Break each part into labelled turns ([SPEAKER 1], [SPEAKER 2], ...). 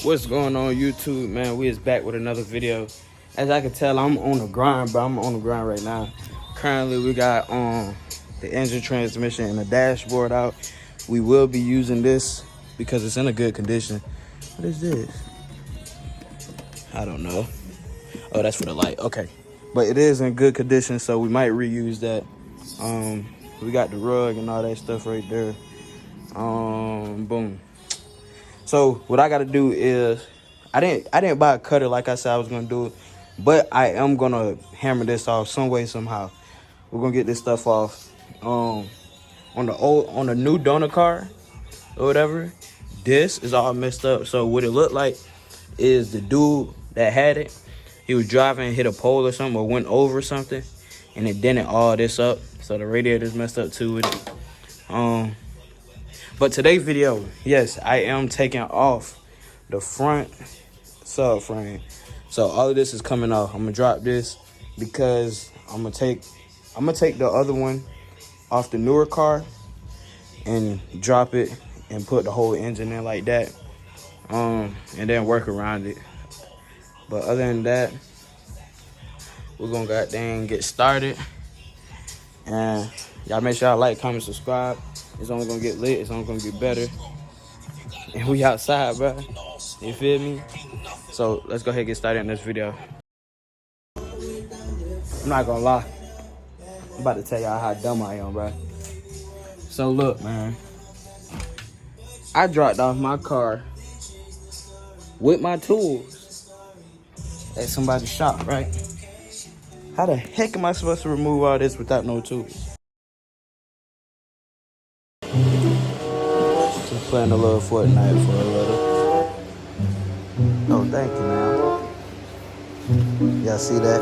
[SPEAKER 1] What's going on YouTube, man? We is back with another video. As I can tell, I'm on the grind, bro. I'm on the grind right now. Currently we got the engine transmission and the dashboard out. We will be using this because it's in a good condition. What is this? I don't know. Oh, that's for the light. Okay, but it is in good condition, so we might reuse that. We got the rug and all that stuff right there. Boom. So what I gotta do is, I didn't buy a cutter like I said I was gonna do it, but I am gonna hammer this off some way, somehow. We're gonna get this stuff off. On the new donor car or whatever, this is all messed up. So what it looked like is the dude that had it, he was driving and hit a pole or something, or went over something, and it dented all this up. So the radiator's messed up too with it. But today's video, yes, I am taking off the front subframe. So all of this is coming off. I'm gonna drop this because I'm gonna take the other one off the newer car and drop it and put the whole engine in like that. And then work around it. But other than that, we're gonna goddamn get started. And y'all make sure y'all like, comment, subscribe. It's only gonna get lit. It's only gonna get better. And we outside, bro. You feel me? So let's go ahead and get started in this video. I'm not gonna lie. I'm about to tell y'all how dumb I am, bro. So look, man. I dropped off my car with my tools at somebody's shop, right? How the heck am I supposed to remove all this without no tools? Just playing a little Fortnite for a little. Oh, thank you, man. Y'all see that?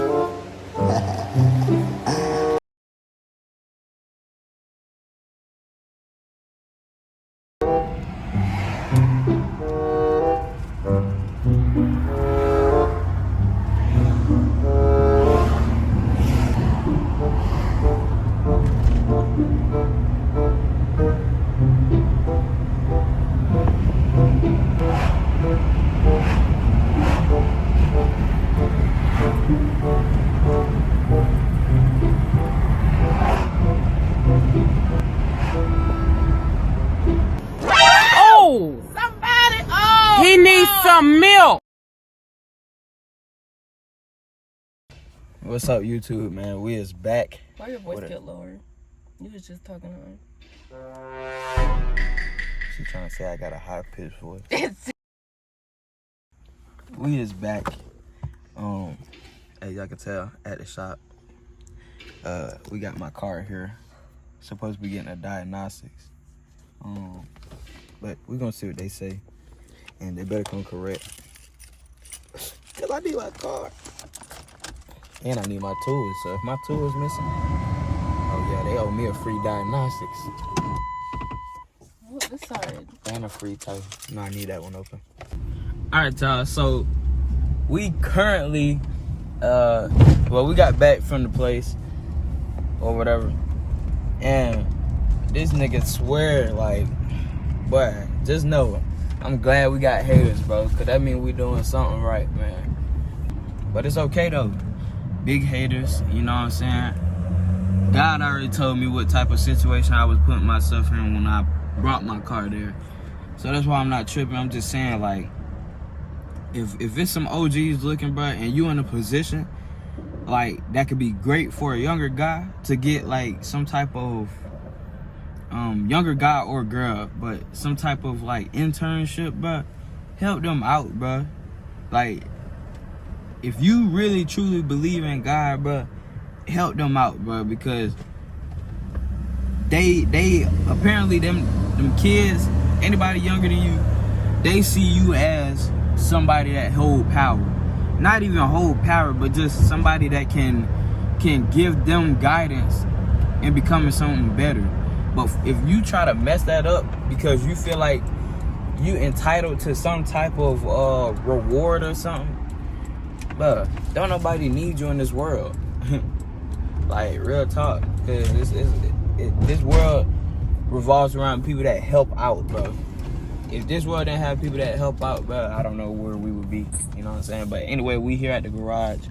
[SPEAKER 2] He needs some milk.
[SPEAKER 1] What's up, YouTube, man? We is back.
[SPEAKER 2] Why your voice get lower? You was just talking to her.
[SPEAKER 1] She trying to say I got a high pitched voice. We is back. As y'all can tell, at the shop. We got my car here. Supposed to be getting a diagnostics. But we're gonna see what they say. And they better come correct. Cause I need my car. And I need my tools. So if my tool is missing, oh yeah, they owe me a free diagnostics.
[SPEAKER 2] What this side?
[SPEAKER 1] And a free title. No, I need that one open. Alright, y'all, so we currently well, we got back from the place or whatever. And this nigga swear, like, boy, just know I'm glad we got haters, bro, cause that mean we doing something right, man. But it's okay though. Big haters, you know what I'm saying? God already told me what type of situation I was putting myself in when I brought my car there. So that's why I'm not tripping. I'm just saying, like, if it's some OGs looking, bro, and you in a position like that could be great for a younger guy to get like some type of younger guy or girl, but some type of like internship, bro, help them out, bro. Like, if you really truly believe in God, bro, help them out, bro, because they apparently them kids, anybody younger than you, they see you as somebody that hold power. Not even hold power, but just somebody that can give them guidance and becoming something better. But if you try to mess that up because you feel like you entitled to some type of reward or something, but don't nobody need you in this world. Like, real talk, because this world revolves around people that help out, bro. if this world didn't have people that help out, bro, I don't know where we would be. You know what I'm saying? But anyway, we here at the garage,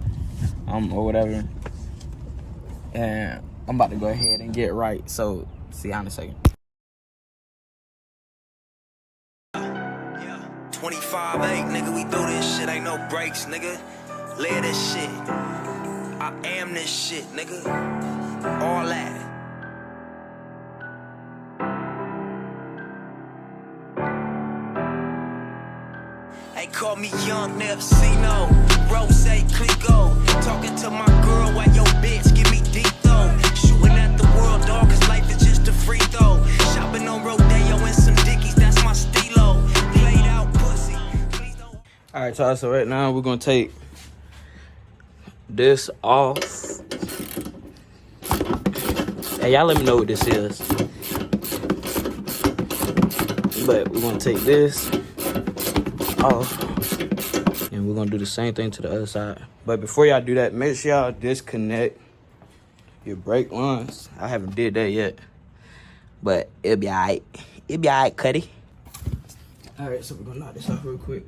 [SPEAKER 1] or whatever. And I'm about to go ahead and get right. So, see y'all in a second.
[SPEAKER 3] 25-8, nigga, we do this shit, ain't no breaks, nigga. Live this shit. I am this shit, nigga. All that. They call me Young NIPSEY, no. Rose Clico. Talking to my girl while your bitch give me deep though. Shooting at the world, dog, cause life is just a free throw. Shopping on Rodeo and some Dickies, that's my stilo. Played out pussy. Please don't.
[SPEAKER 1] Alright, y'all, so right now we're gonna take this off. Hey, y'all let me know what this is. But we're gonna take this off. And we're gonna do the same thing to the other side. But before y'all do that, make sure y'all disconnect your brake lines. I haven't did that yet. But it'll be alright. It'll be alright, Cuddy. Alright, so we're gonna knock this off real quick.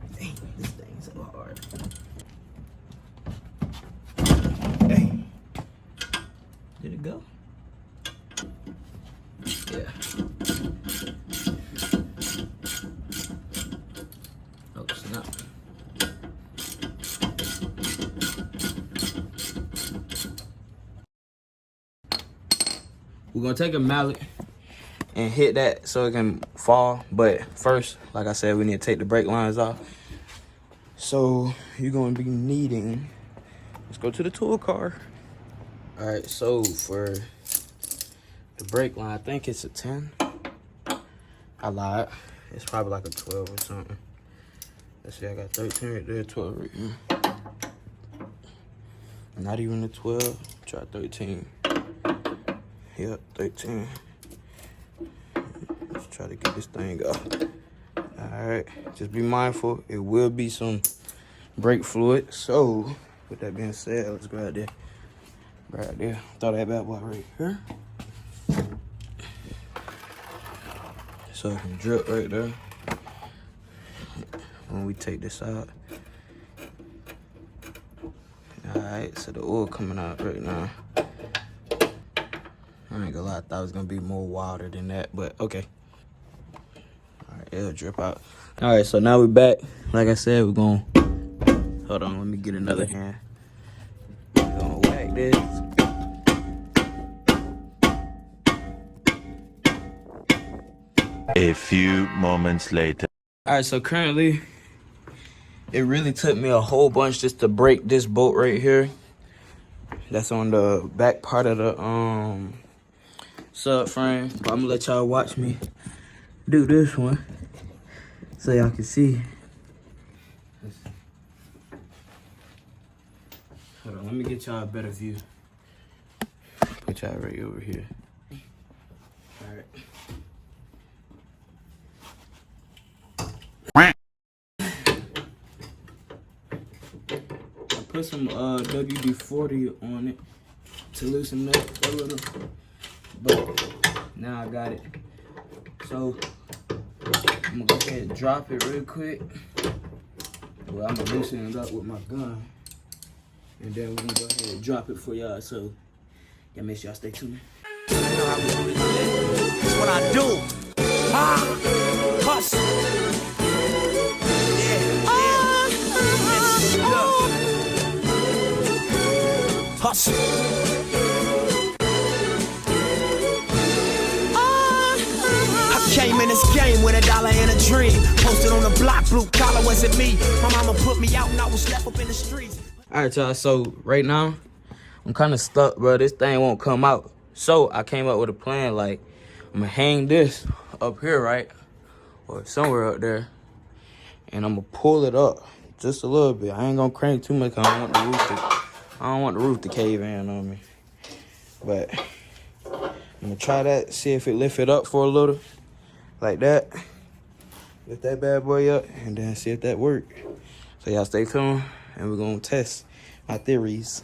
[SPEAKER 1] Dang, this thing's so hard. Dang. Did it go? Yeah. Oh, snap. We're gonna take a mallet and hit that so it can fall. But first, like I said, we need to take the brake lines off. So you're gonna be needing, let's go to the tool car. All right, so for the brake line, I think it's a 10. I lied. It's probably like a 12 or something. Let's see, I got 13 right there, 12 right here. Not even a 12. Try 13. Yep, 13. Let's try to get this thing up. Alright, just be mindful. It will be some brake fluid. So, with that being said, let's go out there. Right there. Throw that bad boy right here. So it can drip right there when we take this out. Alright, so the oil coming out right now. I ain't gonna lie, I thought it was gonna be more water than that, but okay. Alright, it'll drip out. Alright, so now we're back. Like I said, we're gonna, hold on, let me get another hand. We're gonna whack this.
[SPEAKER 4] A few moments later.
[SPEAKER 1] Alright, so currently, it really took me a whole bunch just to break this bolt right here. That's on the back part of the subframe. But I'm gonna let y'all watch me do this one so y'all can see. Hold on, let me get y'all a better view. Put y'all right over here. Alright. Put some WD-40 on it to loosen up a little, but now I got it. So I'm gonna go ahead and drop it real quick. Well, I'm gonna loosen it up with my gun, and then we're gonna go ahead and drop it for y'all. So y'all make sure y'all stay tuned.
[SPEAKER 3] You know how we do it. That's what I do. Hustle. Hustle. I came in this game with $1 and a dream. Posted on the block, blue collar, wasn't me. My mama put me out and I was left up in the streets.
[SPEAKER 1] Alright, y'all, so right now I'm kind of stuck, bro. This thing won't come out. So I came up with a plan. Like, I'm gonna hang this up here, right, or somewhere up there, and I'm gonna pull it up just a little bit. I ain't gonna crank too much. I don't want the roof to cave in on me. But I'm gonna try that, see if it lift it up for a little, like that. Lift that bad boy up, and then see if that works. So y'all stay tuned, and we're gonna test my theories.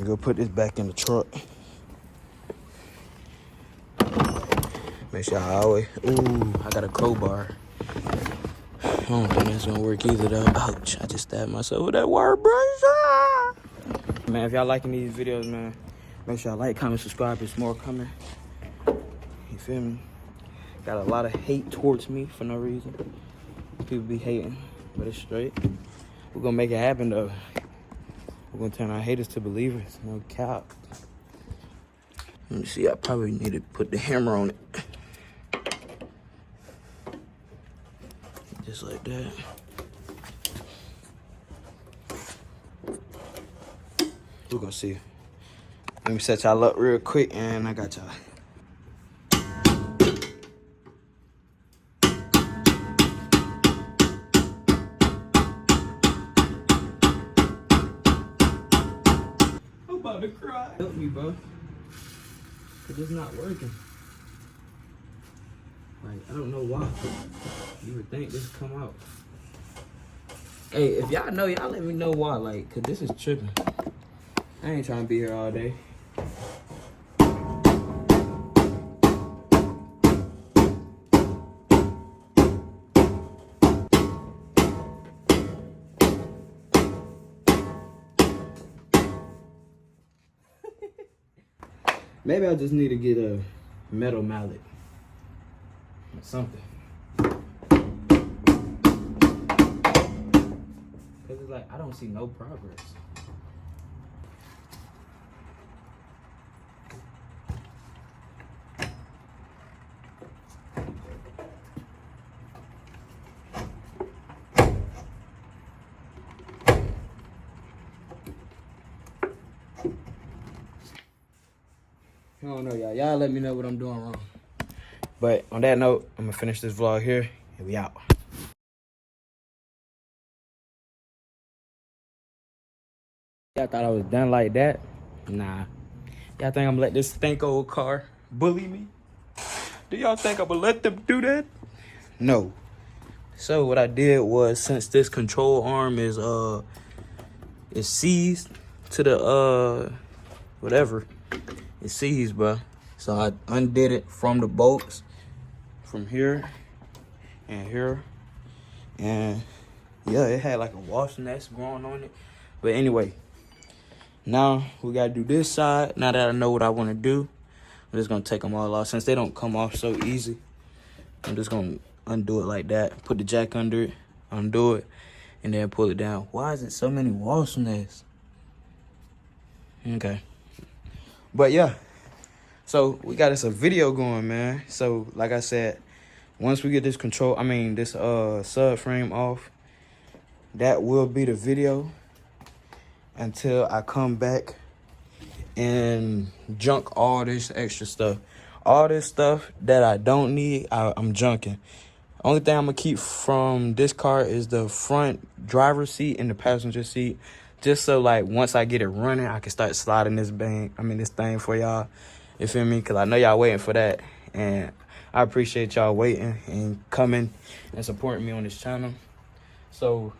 [SPEAKER 1] go put this back in the truck. Make sure I always. Ooh, I got a crowbar. I don't think that's gonna work either though. Ouch! I just stabbed myself with that wire brush. Ah! Man, if y'all liking these videos, man, make sure y'all like, comment, subscribe. There's more coming. You feel me? Got a lot of hate towards me for no reason. People be hating, but it's straight. We're gonna make it happen though. We're gonna turn our haters to believers. No cap. Let me see. I probably need to put the hammer on it. Just like that. We're gonna see. Let me set y'all up real quick and I got y'all. I'm about to cry. Help me, bro. Cause it's not working. Like, I don't know why. You would think this come out. Hey, if y'all know, y'all let me know why. Like, cause this is tripping. I ain't trying to be here all day. Maybe I just need to get a metal mallet or something. Cause it's like, I don't see no progress. I don't know, y'all. Y'all let me know what I'm doing wrong. But on that note, I'm gonna finish this vlog here and we out. Y'all thought I was done like that? Nah. Y'all think I'm gonna let this stank old car bully me? Do y'all think I'm gonna let them do that? No. So what I did was, since this control arm is seized to the whatever, it's seized, bro. So I undid it from the bolts, from here and here, and yeah, it had like a wasp nest growing on it. But anyway, now we gotta do this side. Now that I know what I want to do, I'm just gonna take them all off. Since they don't come off so easy, I'm just gonna undo it like that. Put the jack under it, undo it, and then pull it down. Why is it so many wasp nests? Okay. But yeah, so we got us a video going, man. So like I said, once we get this this subframe off, that will be the video until I come back and junk all this extra stuff. All this stuff that I don't need, I'm junking. Only thing I'm gonna keep from this car is the front driver's seat and the passenger seat. Just so, like, once I get it running, I can start sliding this thing for y'all. You feel me? Because I know y'all waiting for that. And I appreciate y'all waiting and coming and supporting me on this channel. So,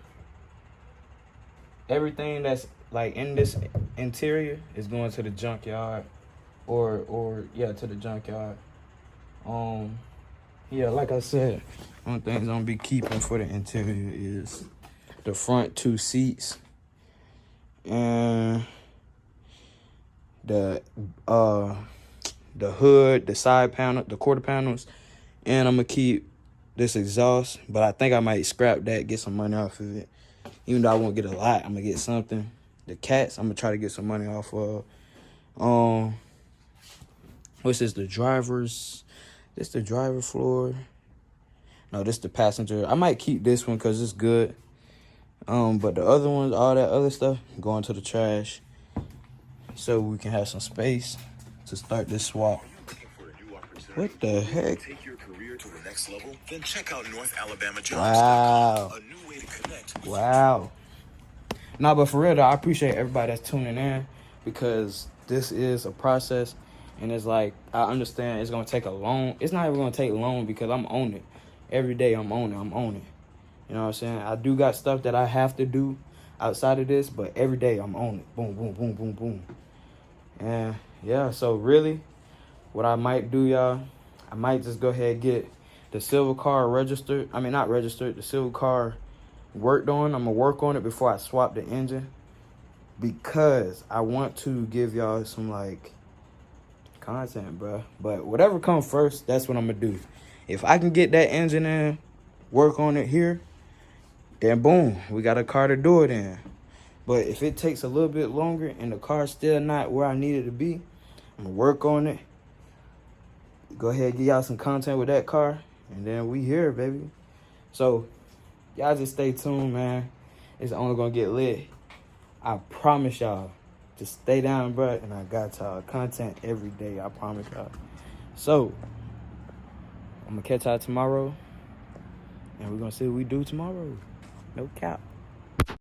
[SPEAKER 1] everything that's, like, in this interior is going to the junkyard. Or yeah, to the junkyard. Yeah, like I said, one of the things I'm going to be keeping for the interior is the front 2 seats. And the hood, the side panel, the quarter panels, and I'm gonna keep this exhaust, but I think I might scrap that, get some money off of it. Even though I won't get a lot, I'm gonna get something. The cats, I'm gonna try to get some money off of. What's this? The driver's. This the driver floor. No, this the passenger. I might keep this one because it's good. But the other ones, all that other stuff, going to the trash, so we can have some space to start this swap. What the heck?
[SPEAKER 5] Take your career to the next level? Then check out North Alabama Jobs.
[SPEAKER 1] Wow.
[SPEAKER 5] A new way to connect.
[SPEAKER 1] Wow. No, but for real though, I appreciate everybody that's tuning in, because this is a process, and it's like, I understand it's gonna take a long. It's not even gonna take long because I'm on it. Every day I'm on it. You know what I'm saying? I do got stuff that I have to do outside of this, but every day I'm on it. Boom, boom, boom, boom, boom. And yeah, so really, what I might do, y'all, I might just go ahead and get the silver car registered. I mean, not registered, the silver car worked on. I'm going to work on it before I swap the engine, because I want to give y'all some, like, content, bro. But whatever comes first, that's what I'm going to do. If I can get that engine in, work on it here, then boom, we got a car to do it in. But if it takes a little bit longer and the car's still not where I need it to be, I'm going to work on it. Go ahead and give y'all some content with that car. And then we here, baby. So, y'all just stay tuned, man. It's only going to get lit. I promise y'all. Just stay down, bro. And I got y'all content every day. I promise y'all. So, I'm going to catch y'all tomorrow. And we're going to see what we do tomorrow. No cap.